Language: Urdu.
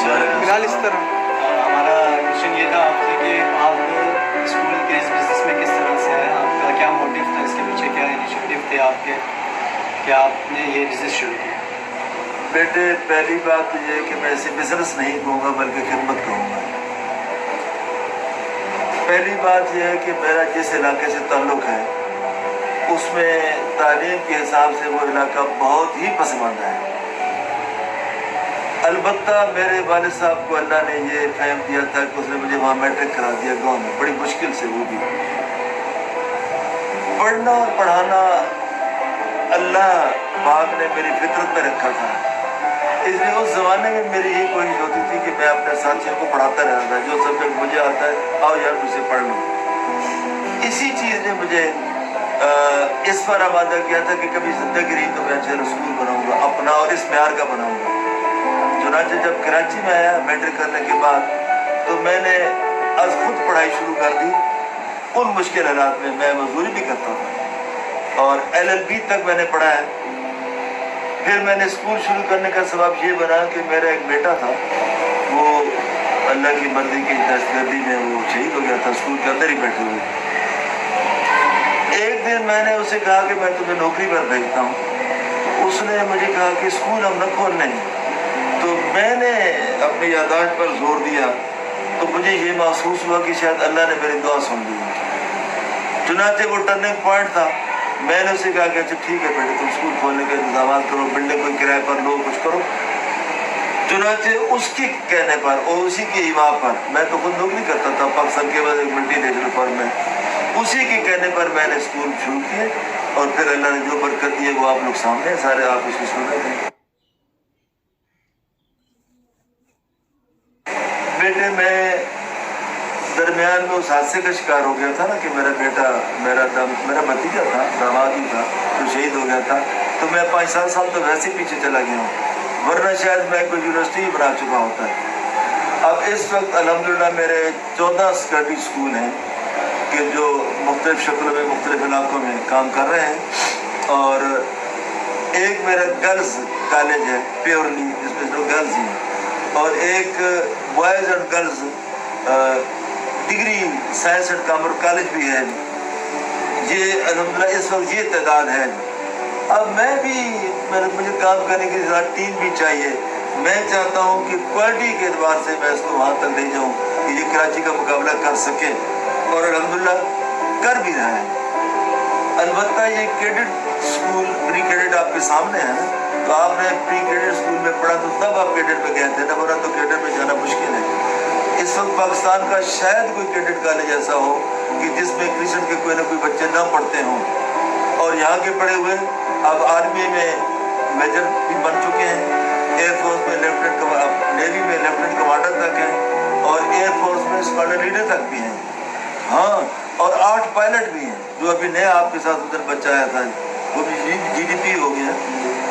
فی اس طرح ہمارا کوشچن یہ تھا آپ سے کہ آپ اسکول کے اس بزنس میں کس طرح سے ہیں، آپ کا کیا موٹیو تھا، اس کے پیچھے کیا انیشیٹو تھے آپ کے کہ آپ نے یہ بزنس شروع کیا؟ بیٹے پہلی بات تو یہ کہ میں اسے بزنس نہیں کہوں گا بلکہ خدمت کہوں گا۔ پہلی بات یہ ہے کہ میرا جس علاقے سے تعلق ہے اس میں تعلیم کے حساب سے وہ علاقہ بہت ہی پسماندہ ہے۔ البتہ میرے والد صاحب کو اللہ نے یہ فہم دیا تھا کہ اس نے مجھے وہاں میٹرک کرا دیا گاؤں میں، بڑی مشکل سے وہ بھی۔ پڑھنا اور پڑھانا اللہ پاک نے میری فطرت میں رکھا تھا، اس لیے اس زمانے میں میری یہ کوشش ہوتی تھی کہ میں اپنے ساتھیوں کو پڑھاتا رہتا تھا، جو سبجیکٹ مجھے آتا ہے آؤ یار مجھ سے پڑھ لو۔ اسی چیز نے مجھے اس پر آمادہ کیا تھا کہ کبھی زندگی رہی تو میں اچھا رسول بناؤں گا اپنا اور اس معیار کا بناؤں گا۔ چنانچہ جب کراچی میں آیا میٹرک کرنے کے بعد تو میں نے از خود پڑھائی شروع کر دی۔ ان مشکل حالات میں میں مزدوری بھی کرتا تھا اور LLB تک میں نے پڑھا ہے۔ پھر میں نے اسکول شروع کرنے کا سبب یہ بنا کہ میرا ایک بیٹا تھا، وہ اللہ کی مرضی کی دہشت گردی میں وہ شہید ہو گیا تھا، اسکول کے اندر ہی بیٹھے ہوئے۔ ایک دن میں نے اسے کہا کہ میں تمہیں نوکری پر بھیجتا ہوں۔ اس نے مجھے کہا کہ اسکول ہم نہ کھولنے ہیں۔ تو میں نے اپنی یادداشت پر زور دیا تو مجھے یہ محسوس ہوا کہ شاید اللہ نے میری دعا سن لی۔ چنانچہ وہ ٹرننگ پوائنٹ تھا۔ میں نے اسے کہا کہ اچھا ٹھیک ہے بیٹے تم اسکول کھولنے کے انتظامات کرو، بلڈنگ کوئی کرائے پر لو، کچھ کرو۔ چنانچہ اس کے کہنے پر اور اسی کی ایما پر، میں تو خود نوکری کرتا تھا پاکستان کے بعد ایک ملٹی نیشنل فرم میں، اسی کے کہنے پر میں نے اسکول شروع کیے اور پھر اللہ نے جو برکت دی ہے وہ آپ لوگ سامنے ہیں، سارے آپ اس کی سن رہے ہیں۔ بیٹے میں درمیان میں اس حادثے کا شکار ہو گیا تھا نا کہ میرا بیٹا میرا بھتیجا تھا، داماد ہی تھا، جو شہید ہو گیا تھا، تو میں 5-7 سال تو ویسے ہی پیچھے چلا گیا ہوں، ورنہ شاید میں کوئی یونیورسٹی ہی بنا چکا ہوتا ہے۔ اب اس وقت الحمدللہ میرے 14 سیکورٹی اسکول ہیں کہ جو مختلف شکلوں میں مختلف علاقوں میں کام کر رہے ہیں، اور ایک میرا گرلز کالج ہے پیورلی جس میں لوگ گرلز ہی ہیں، اور ایک boys and girls degree science and commerce college بھی ہے۔ یہ الحمدللہ اس وقت یہ تعداد ہے۔ اب میں بھی مجھے کام کرنے کے ساتھ ٹیم بھی چاہیے۔ میں چاہتا ہوں کہ کوالٹی کے اعتبار سے میں اس کو وہاں تک لے جاؤں کہ یہ کراچی کا مقابلہ کر سکے، اور الحمدللہ کر بھی رہا ہے۔ البتہ یہ کیڈٹ اسکول پری کیڈٹ آپ کے سامنے ہے نا، تو آپ نے پری کیڈٹ اسکول میں پڑھا تو تب آپ کیڈٹ میں گئے تھے نا، ورنہ تو کیڈٹ میں جانا مشکل ہے۔ اس وقت پاکستان کا شاید کوئی کیڈٹ کالج ایسا ہو کہ جس میں کرسچن کے کوئی نہ کوئی بچے نہ پڑھتے ہوں، اور یہاں کے پڑھے ہوئے اب آرمی میں میجر بھی بن چکے ہیں، ایئر فورس میں نیوی میں لیفٹیننٹ کمانڈر تک ہیں، اور ایئر فورس میں اسکواڈرن لیڈر تک بھی ہیں، ہاں، اور 8 پائلٹ بھی ہیں۔ جو ابھی نیا آپ کے ساتھ ادھر بچہ آیا تھا وہ بھی GDP ہو گیا۔